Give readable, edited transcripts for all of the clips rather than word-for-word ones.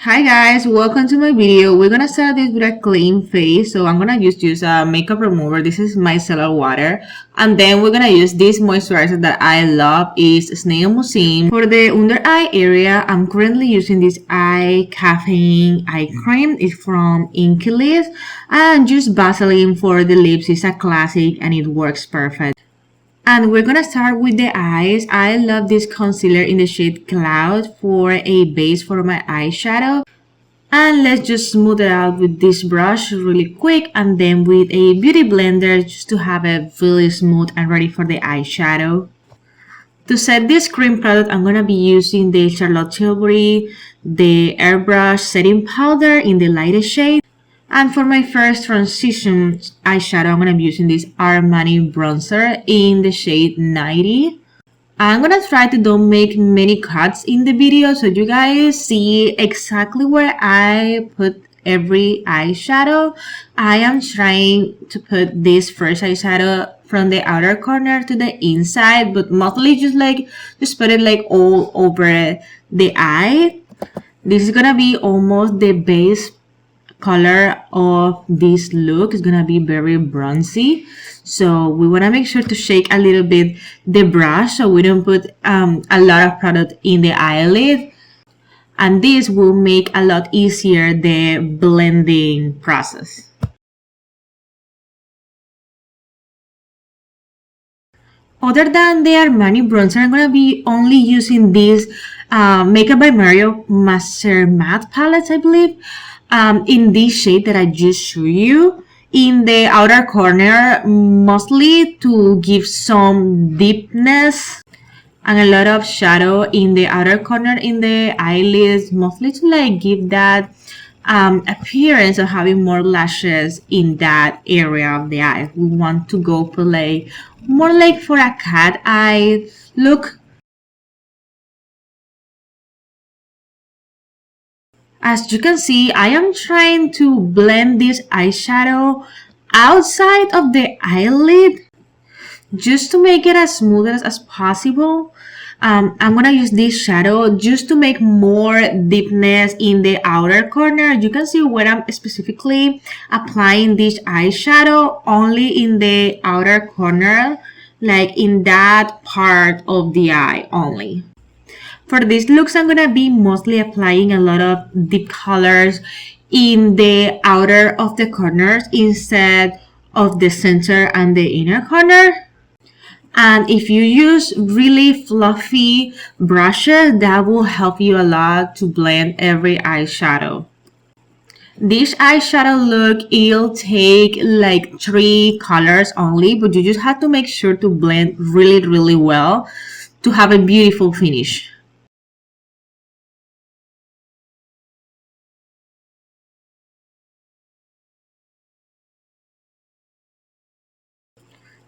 Hi guys, welcome to my video. We're gonna start this with a clean face. So I'm gonna use a makeup remover. This is micellar water. And then we're gonna use this moisturizer that I love is Snail Museum. For the under eye area, I'm currently using this eye caffeine eye cream. It's from Inkilis. And just Vaseline for the lips is a classic and it works perfect. And we're gonna start with the eyes. I love this concealer in the shade Cloud for a base for my eyeshadow. And let's just smooth it out with this brush really quick and then with a beauty blender just to have it really smooth and ready for the eyeshadow. To set this cream product, I'm gonna be using the Charlotte Tilbury, the Airbrush setting powder in the lightest shade. And for my first transition eyeshadow, I'm going to be using this Armani bronzer in the shade 90. I'm going to try to don't make many cuts in the video so you guys see exactly where I put every eyeshadow. I am trying to put this first eyeshadow from the outer corner to the inside, but mostly just put it like all over the eye. This is going to be almost the base color of this look. Is gonna be very bronzy, so we want to make sure to shake a little bit the brush so we don't put a lot of product in the eyelid, and this will make a lot easier the blending process. Other than the Armani bronzer, I'm gonna be only using this Makeup by Mario Master Matte palettes, I believe. In this shade that I just showed you in the outer corner, mostly to give some deepness and a lot of shadow in the outer corner in the eyelids, mostly to give that appearance of having more lashes in that area of the eye. We want to go for more for a cat eye look. As you can see, I am trying to blend this eyeshadow outside of the eyelid just to make it as smooth as possible. I'm gonna use this shadow just to make more deepness in the outer corner. You can see where I'm specifically applying this eyeshadow, only in the outer corner, like in that part of the eye only. For these looks, I'm gonna be mostly applying a lot of deep colors in the outer of the corners instead of the center and the inner corner. And if you use really fluffy brushes, that will help you a lot to blend every eyeshadow. This eyeshadow look, it'll take like 3 colors only, but you just have to make sure to blend really well to have a beautiful finish.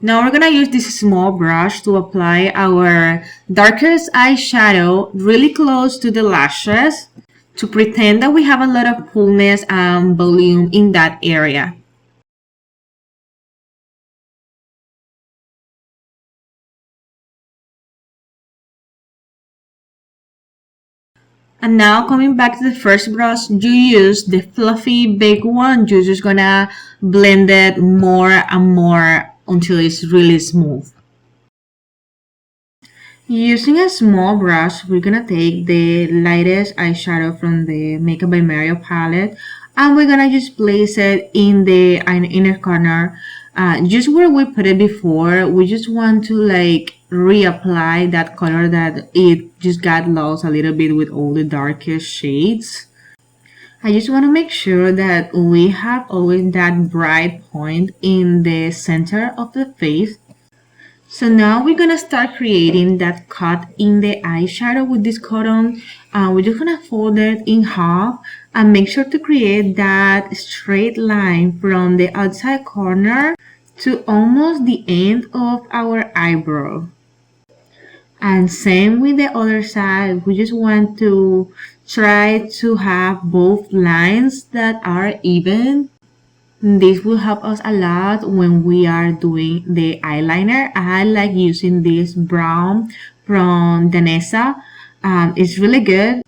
Now we're gonna use this small brush to apply our darkest eyeshadow really close to the lashes to pretend that we have a lot of fullness and volume in that area. And now coming back to the first brush, you use the fluffy big one. You're just gonna blend it more and more until it's really smooth. Using a small brush, we're gonna take the lightest eyeshadow from the Makeup by Mario palette and we're gonna just place it in the inner corner, just where we put it before. We just want to reapply that color that it just got lost a little bit with all the darkest shades. I just want to make sure that we have always that bright point in the center of the face. So now we're gonna start creating that cut in the eyeshadow with this cotton. We're just gonna fold it in half and make sure to create that straight line from the outside corner to almost the end of our eyebrow. And same with the other side. We just want to try to have both lines that are even. This will help us a lot when we are doing the eyeliner. I like using this brown from Danessa. It's really good.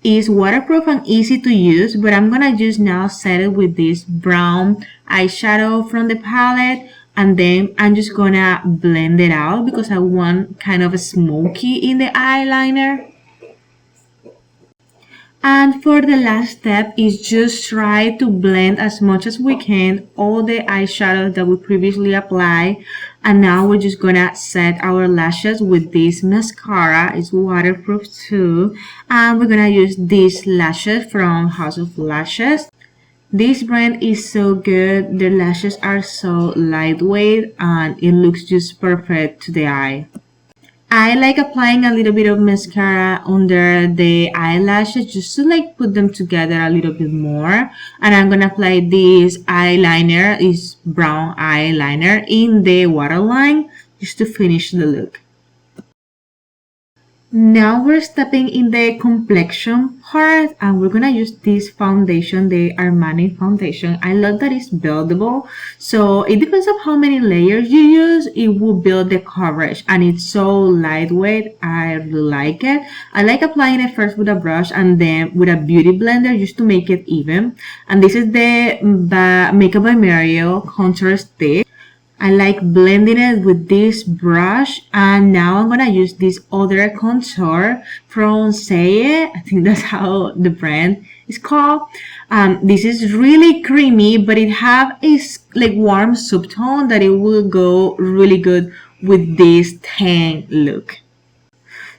is waterproof and easy to use, but I'm gonna just now set it with this brown eyeshadow from the palette, and then I'm just gonna blend it out because I want kind of a smoky in the eyeliner. And for the last step is just try to blend as much as we can all the eyeshadow that we previously applied. And now we're just gonna set our lashes with this mascara. It's waterproof too. And we're gonna use these lashes from House of Lashes. This brand is so good. Their lashes are so lightweight and it looks just perfect to the eye. I like applying a little bit of mascara under the eyelashes just to like put them together a little bit more. And I'm gonna apply this eyeliner, this brown eyeliner in the waterline just to finish the look. Now we're stepping in the complexion part and we're gonna use this foundation, the Armani foundation. I love that it's buildable, so it depends on how many layers you use, it will build the coverage, and it's so lightweight. I really like it. I like applying it first with a brush and then with a beauty blender just to make it even. And this is the Makeup by Mario contour stick. I like blending it with this brush, and now I'm gonna use this other contour from Say It. I think that's how the brand is called. This is really creamy, but it have a like warm subtone that it will go really good with this tan look.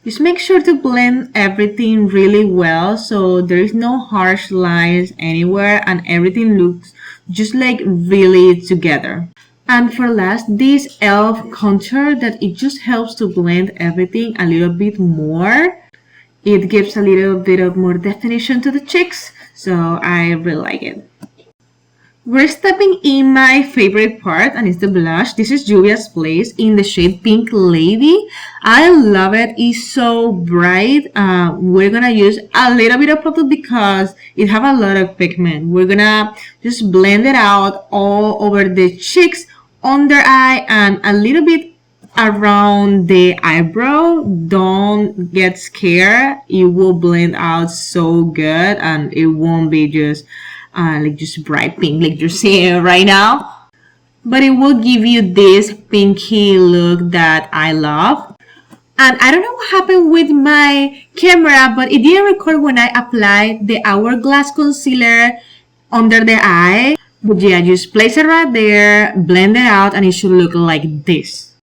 Just make sure to blend everything really well so there is no harsh lines anywhere and everything looks just like really together. And for last, this e.l.f. contour that it just helps to blend everything a little bit more. It gives a little bit of more definition to the cheeks, so I really like it. We're stepping in my favorite part, and it's the blush. This is Juvia's Place in the shade Pink Lady. I love it. It's so bright. We're gonna use a little bit of product because it have a lot of pigment. We're gonna just blend it out all over the cheeks, under eye, and a little bit around the eyebrow. Don't get scared. It will blend out so good, and it won't be just like just bright pink like you're seeing right now, but it will give you this pinky look that I love. And I don't know what happened with my camera, but it didn't record when I applied the Hourglass concealer under the eye. But yeah, just place it right there, blend it out, and it should look like this.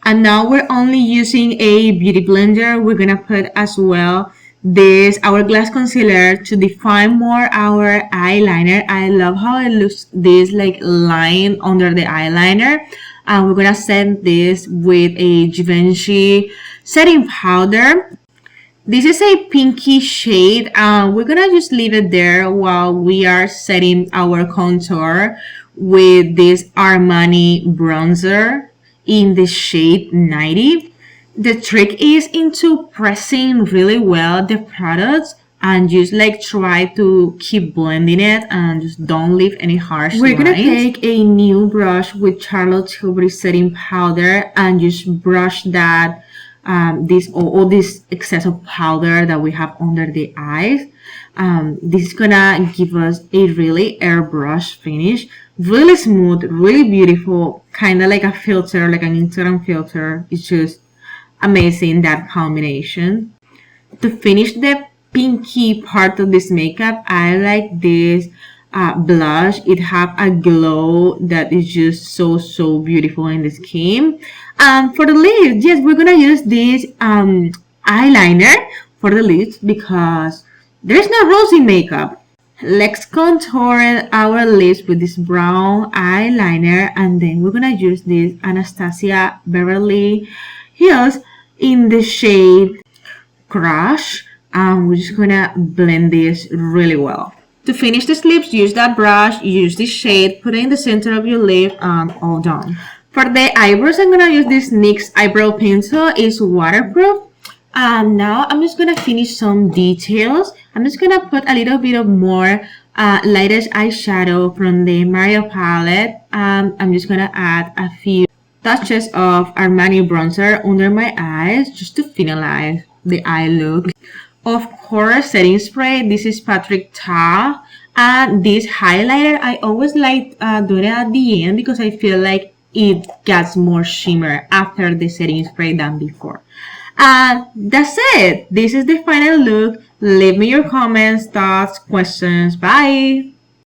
And now we're only using a beauty blender. We're gonna put as well this Hourglass concealer to define more our eyeliner. I love how it looks, this like line under the eyeliner. And we're gonna set this with a Givenchy setting powder. This is a pinky shade. We're gonna just leave it there while we are setting our contour with this Armani bronzer in the shade 90. The trick is into pressing really well the products and just like try to keep blending it and just don't leave any harsh lines. We're gonna take a new brush with Charlotte Tilbury setting powder and just brush that all this excess of powder that we have under the eyes. This is gonna give us a really airbrush finish, really smooth, really beautiful, kind of like a filter, like an Instagram filter. It's just amazing, that combination. To finish the pinky part of this makeup, I like this blush. It have a glow that is just so beautiful in the skin. For the lips, yes, we're gonna use this eyeliner for the lips because there's no rosy makeup. Let's contour our lips with this brown eyeliner, and then we're gonna use this Anastasia Beverly Hills in the shade Crush, and we're just gonna blend this really well. To finish the lips, use that brush, use this shade, put it in the center of your lip, and all done. For the eyebrows, I'm gonna use this NYX eyebrow pencil. It's waterproof. Now I'm just gonna finish some details. I'm just gonna put a little bit of more lightest eyeshadow from the Mario palette. I'm just gonna add a few touches of Armani bronzer under my eyes just to finalize the eye look. Of course, setting spray. This is Patrick Ta. And this highlighter, I always like doing it at the end because I feel like it gets more shimmer after the setting spray than before. And that's it. This is the final look. Leave me your comments, thoughts, questions. Bye.